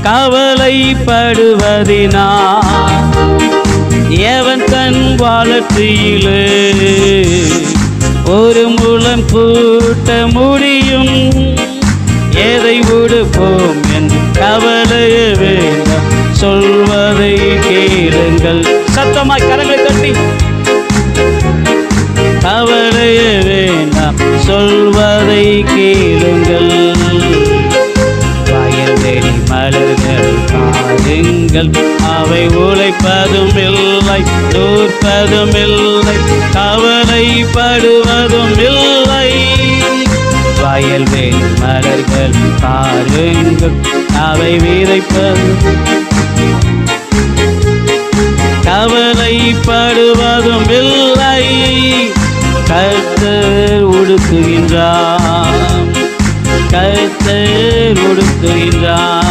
கவலைப்படுவதினா எவன் தன் வாழ்க்கையிலே ஒரு முழம் கூட்ட முடியும்? எதை உடுப்போம் என்று கவலைய வேண்டாம், சொல்வதை கேளுங்கள். சத்தமாய் கரங்களை தட்டி, கவலைய வேண்டாம், சொல்வதை கேளுங்கள். வயல்வெளி மலர்கள் பாருங்கள், அவை உழைப்பதும் இல்லை, நூற்பதும் இல்லை, கவலைப்படுவதும் இல்லை. வயல்வெளி மலர்கள் பாருங்கள், அவை விதைப்பதும் கவலைப்படுவதும் இல்லை. கர்த்தர் உடுத்துகின்றார், கர்த்தர் உடுத்துகின்றார்.